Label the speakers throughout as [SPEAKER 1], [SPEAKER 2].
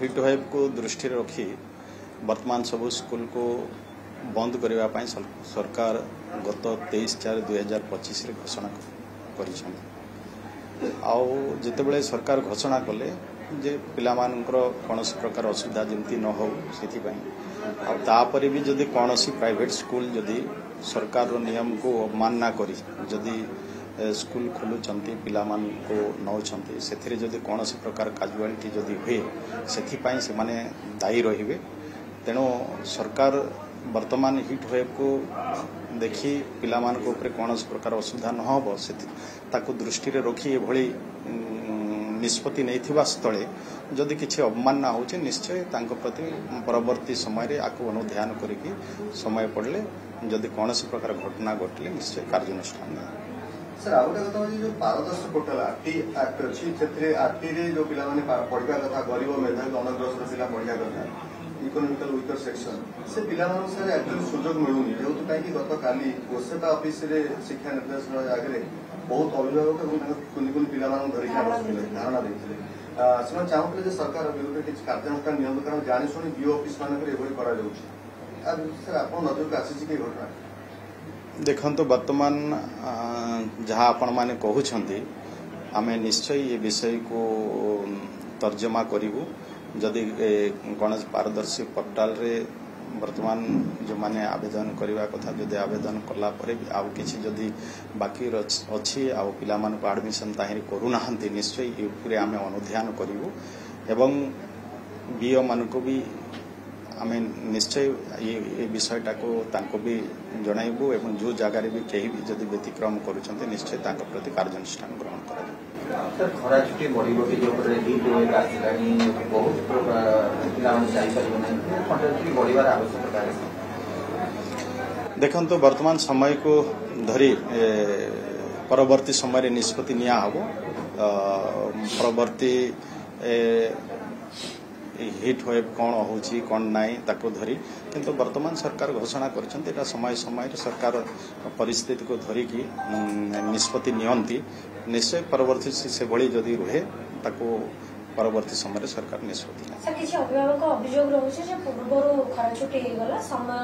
[SPEAKER 1] hit wave को दृष्टि रखी वर्तमान सब स्कूल को बंद करने सरकार गत 23/4/2025 घोषणा कर जितेबले सरकार घोषणा कले जे पिलामानंकर कौन प्रकार असुविधा जमती न हो से भी जदि कौन प्राइवेट स्कूल जदि सरकार नियम को अवमानना करी जदि स्कूल खोलुंट पिला को नौकरी से जदि कौन प्रकार काजुआलिटी जदि हुए से माने दायी रे तेणु सरकार वर्तमान हिट वेव को देखी पिला कौन प्रकार असुविधा न हो ताकू दृष्टि रखी एभली निष्पत्ति नहीं स्थले जदि किसी अवमानना हो निश्चय प्रति परवर्ती समय आपको अनुध्यान करके समय पड़े जदि कौन प्रकार घटना घटले निश्चय कार्यानुष्ठान
[SPEAKER 2] सर आ गोटे कथा जो पारदर्शी पोर्टाल आरटी एक्ट अच्छी से आरटी रे जो पिला पढ़ा कथा गरीब मेधावी अनग्रस्त पिला पढ़ा कथा इकोनॉमिकल वीकर सेक्शन से पिला एक्चुअली सुजोग मिलूनी जो गत काली गोसेता ऑफिस रे शिक्षा निर्देशालय आगे बहुत अभिभावक कुनि कुनि पिला धरिक धारणा देते से चाहूले सरकार विरुद्ध किसी कार्यानुष्ठान नियम कारण जाशुणी बीओ ऑफिस मानक सर आप नजर को आसी घटना
[SPEAKER 1] देखो वर्तमान जहाँ आपण मैंने कहते आम निश्चय ये विषय को तर्जमा करूँ जदि कौन पारदर्शी पोर्टाल रे वर्तमान जो माने आवेदन करने कथा जदि आवेदन कला आउ किसी जदि बाकी अच्छी आउ पिला आडमिशन ताहिरी करूना निश्चय ये आम अनुध्यान करूँ एवं बीओ मान को भी आम निश्चय ये विषयटा को भी जनइबू एवं जो जगार भी कहीं भी जदि व्यतिक्रम करुँच निश्चय प्रति कार्यानुष्ठान ग्रहण कर
[SPEAKER 3] खरा छुट्टी
[SPEAKER 1] देखो तो वर्तमान समय को धरी परवर्ती समय निष्पत्ति निया हबो परवर्ती हिट वेव कौन होची कौन नाई ताको धरी किंतु वर्तमान सरकार घोषणा कर समय समय सरकार परिस्थिति को धरिकी निष्पत्ति नियंती निश्चय परवर्ती से भली जदि रुहे ताको परवर्ती समय सरकार निष्पत्ति
[SPEAKER 4] सर किसी अभिभावक अभियोग रहुछि जे पूर्वरु खरा छुट्टी हे गला समय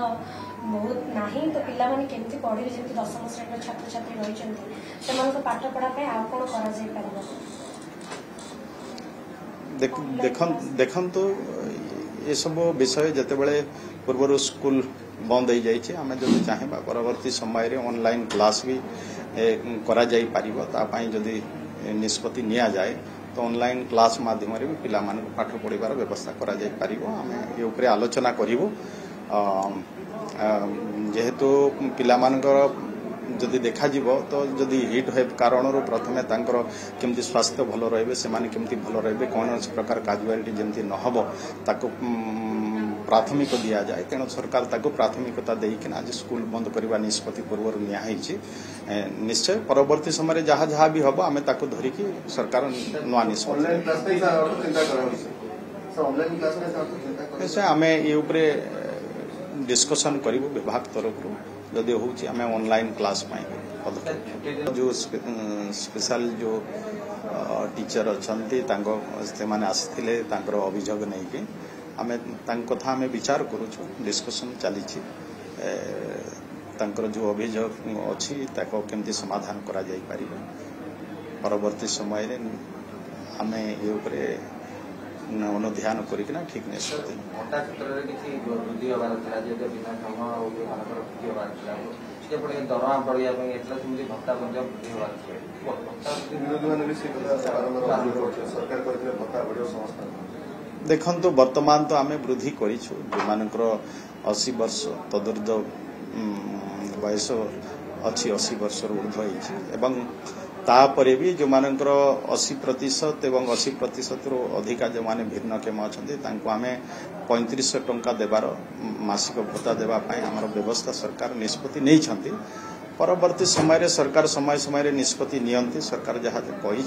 [SPEAKER 4] बहुत नाही तो पिला माने केमति पढिबे जेमति 10th श्रेणी छात्र छात्री रहिचंती सेमानक पाठ पढा पे आ कोन करा जाय परबो
[SPEAKER 1] देखन तो ये सब विषय जितेबले पूर्व स्कूल बंद हो जाए आम जब चाहे परवर्ती समय ऑनलाइन क्लास भी करा जाई पारिबो तापाई जदि निष्पत्ति निया जाए तो ऑनलाइन क्लास माध्यम भी पिला पाठ पढ़ार व्यवस्था करा जाई पारिबो आम ये उपरे आलोचना करिवो जेहेतु पिला जदि देखा तो जदि हिट वेव कारण प्रथमे केमती स्वास्थ्य भल रही से केमती भल रही कौन प्रकार काजुआलिटी जमती न हो ताको प्राथमिक दि जाए तेणु सरकार ताको प्राथमिकता देकिना आज स्कूल बंद करने निष्पत्ति पूर्व निश्चय निश्चय परवर्ती समय जहाँ जहाँ भी हम आम ताको धरिकी सरकार नुआ निष्पत्ति आम ये डिस्कसन करूँ विभाग तरफ जदि होची आम ऑनलाइन क्लास पदक्षेप जो स्पेशल जो टीचर अच्छा से आसते अभियोग नहीं कि आम कथा आम विचार करुचु डिस्कसन चली जो अभियोग अच्छी केमती समाधान करा जाई पारिबो परवर्ती समय आम ये अनुध्यान करना ठीक निष्पत्ति देखो तो वर्तमान तो आम वृद्धि करूँ जो 80 वर्ष तदुर्ध बयस अच्छी 80 वर्ष ऊर्ध्व तापरे भी जो मानकर 80% एवं 80% रो अधिका जो माने भिन्नक्षम अच्छा आम 3500 टंका देवार मासिक भत्ता देवाई आमर व्यवस्था सरकार निष्पत्ति नहीं परवर्ती समय सरकार समय समय निष्पत्ति नियंती सरकार जहाँ कही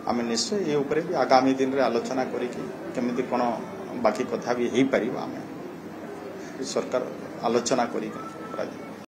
[SPEAKER 1] आम निश्चय ये उपरे भी आगामी दिन रे आलोचना करमी कौन बाकी कथा भी हो पार आम सरकार आलोचना कर